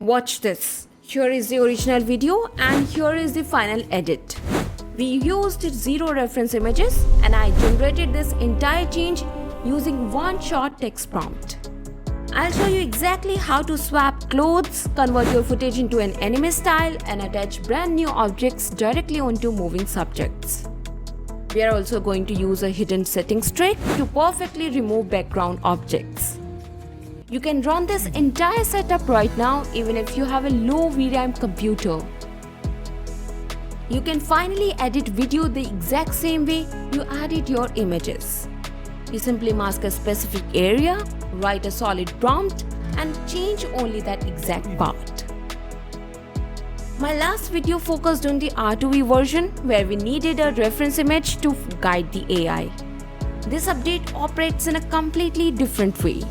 Watch this. Here is the original video and here is the final edit. We used 0 reference images and I generated this entire change using one short text prompt. I'll show you exactly how to swap clothes, convert your footage into an anime style and attach brand new objects directly onto moving subjects. We are also going to use a hidden settings trick to perfectly remove background objects. You can run this entire setup right now even if you have a low VRAM computer. You can finally edit video the exact same way you edit your images. You simply mask a specific area, write a solid prompt and change only that exact part. My last video focused on the R2V version where we needed a reference image to guide the AI. This update operates in a completely different way.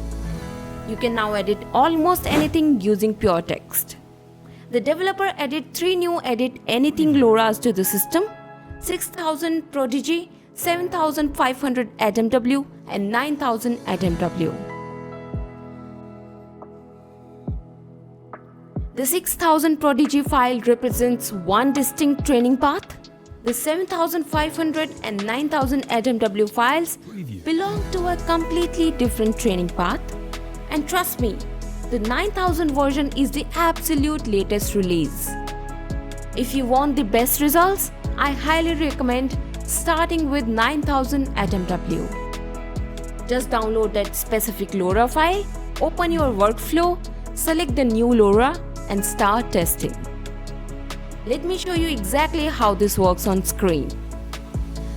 You can now edit almost anything using pure text. The developer added 3 new Edit Anything LoRAs to the system: 6000 Prodigy, 7500 AdamW and 9000 AdamW. The 6000 Prodigy file represents one distinct training path. The 7500 and 9000 AdamW files belong to a completely different training path. And trust me, the 9000 version is the absolute latest release. If you want the best results, I highly recommend starting with 9000 AdamW. Just download that specific LoRA file, open your workflow, select the new LoRA and start testing. Let me show you exactly how this works on screen.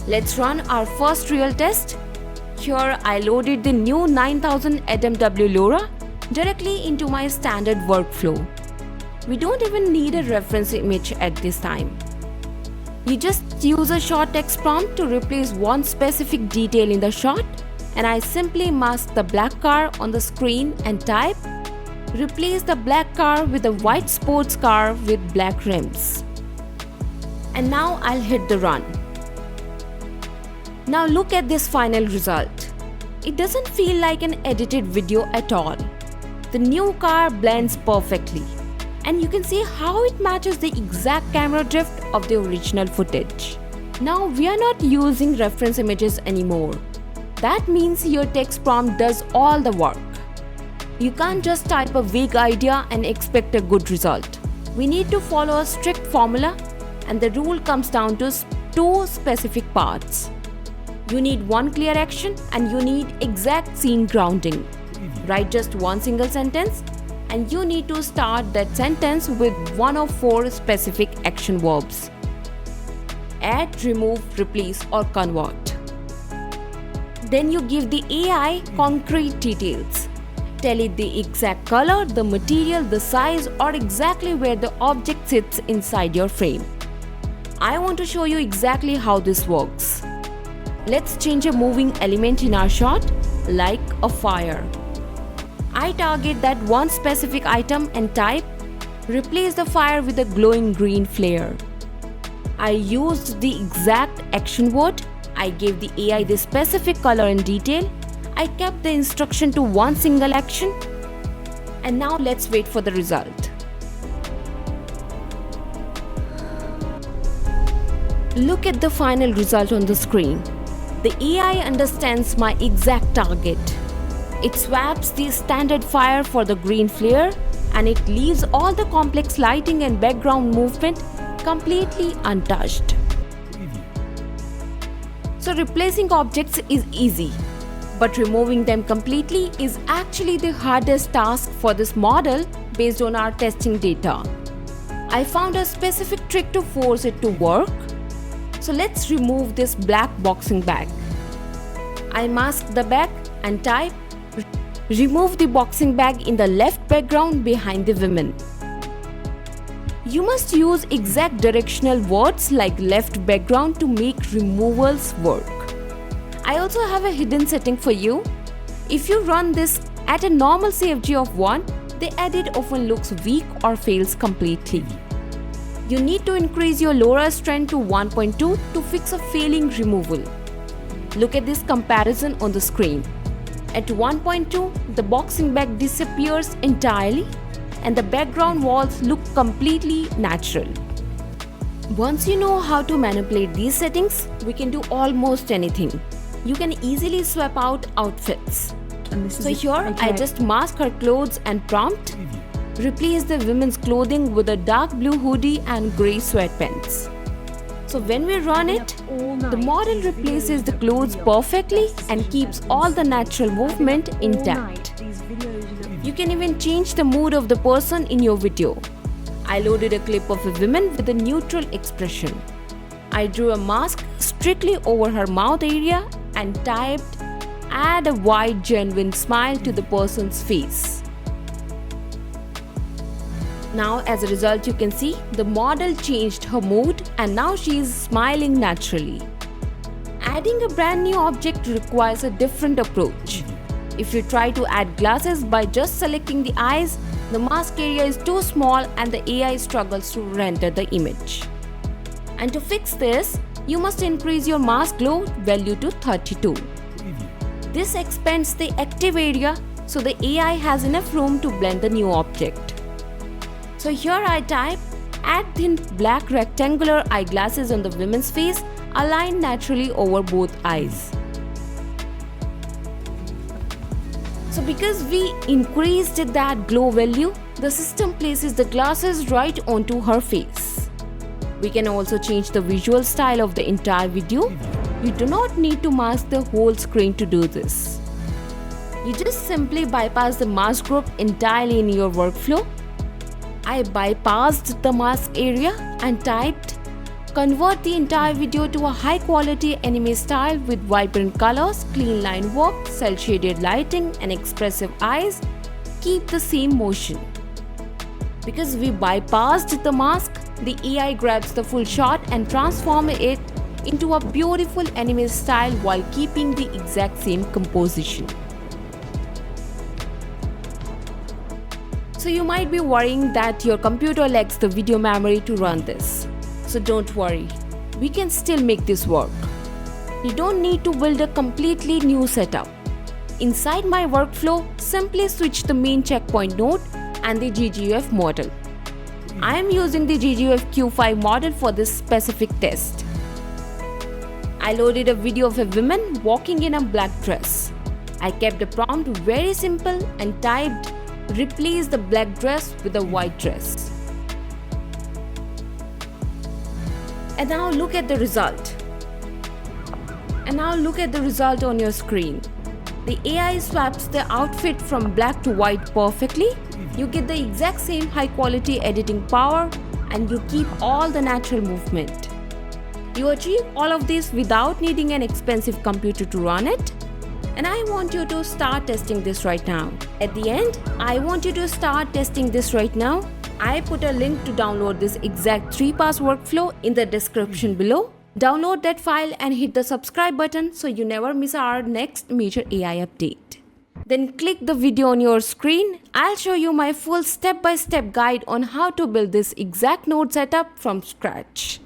Let's run our first real test. Here I loaded the new 9000 AdamW LoRA directly into my standard workflow. We don't even need a reference image at this time. You just use a short text prompt to replace one specific detail in the shot, and I simply mask the black car on the screen and type, replace the black car with a white sports car with black rims. And now I'll hit the run. Now look at this final result. It doesn't feel like an edited video at all. The new car blends perfectly, and you can see how it matches the exact camera drift of the original footage. Now we are not using reference images anymore. That means your text prompt does all the work. You can't just type a vague idea and expect a good result. We need to follow a strict formula, and the rule comes down to 2 specific parts. You need one clear action and you need exact scene grounding. Write just one single sentence and you need to start that sentence with one of 4 specific action verbs: add, remove, replace or convert. Then you give the AI concrete details. Tell it the exact color, the material, the size or exactly where the object sits inside your frame. I want to show you exactly how this works. Let's change a moving element in our shot, like a fire. I target that one specific item and type, replace the fire with a glowing green flare. I used the exact action word. I gave the AI the specific color and detail. I kept the instruction to one single action. And now let's wait for the result. Look at the final result on the screen. The AI understands my exact target. It swaps the standard fire for the green flare and it leaves all the complex lighting and background movement completely untouched. So replacing objects is easy, but removing them completely is actually the hardest task for this model based on our testing data. I found a specific trick to force it to work. So let's remove this black boxing bag. I mask the bag and type, remove the boxing bag in the left background behind the women. You must use exact directional words like left background to make removals work. I also have a hidden setting for you. If you run this at a normal CFG of 1, the edit often looks weak or fails completely. You need to increase your LoRA strength to 1.2 to fix a failing removal. Look at this comparison on the screen. At 1.2, the boxing bag disappears entirely, and the background walls look completely natural. Once you know how to manipulate these settings, we can do almost anything. You can easily swap out outfits. So here I just mask her clothes and prompt, replace the women's clothing with a dark blue hoodie and grey sweatpants. So when we run it, the model replaces the clothes perfectly and keeps all the natural movement intact. You can even change the mood of the person in your video. I loaded a clip of a woman with a neutral expression. I drew a mask strictly over her mouth area and typed, "Add a wide genuine smile to the person's face." Now as a result, you can see the model changed her mood and now she is smiling naturally. Adding a brand new object requires a different approach. If you try to add glasses by just selecting the eyes, the mask area is too small and the AI struggles to render the image. And to fix this, you must increase your mask glow value to 32. This expands the active area so the AI has enough room to blend the new object. So here I type, "Add thin black rectangular eyeglasses on the woman's face, aligned naturally over both eyes." So because we increased that glow value, the system places the glasses right onto her face. We can also change the visual style of the entire video. You do not need to mask the whole screen to do this. You just simply bypass the mask group entirely in your workflow. I bypassed the mask area and typed, "Convert the entire video to a high quality anime style with vibrant colors, clean line work, cel shaded lighting and expressive eyes. Keep the same motion." Because we bypassed the mask, the AI grabs the full shot and transforms it into a beautiful anime style while keeping the exact same composition. So you might be worrying that your computer lacks the video memory to run this. So don't worry, we can still make this work. You don't need to build a completely new setup. Inside my workflow, simply switch the main checkpoint node and the GGUF model. I am using the GGUF Q5 model for this specific test. I loaded a video of a woman walking in a black dress. I kept the prompt very simple and typed, "Replace the black dress with a white dress." And now look at the result. On your screen. The AI swaps the outfit from black to white perfectly. You get the exact same high quality editing power and you keep all the natural movement. You achieve all of this without needing an expensive computer to run it. And I want you to start testing this right now. At the end, I want you to start testing this right now. I put a link to download this exact 3-pass workflow in the description below. Download that file and hit the subscribe button so you never miss our next major AI update. Then click the video on your screen. I'll show you my full step-by-step guide on how to build this exact node setup from scratch.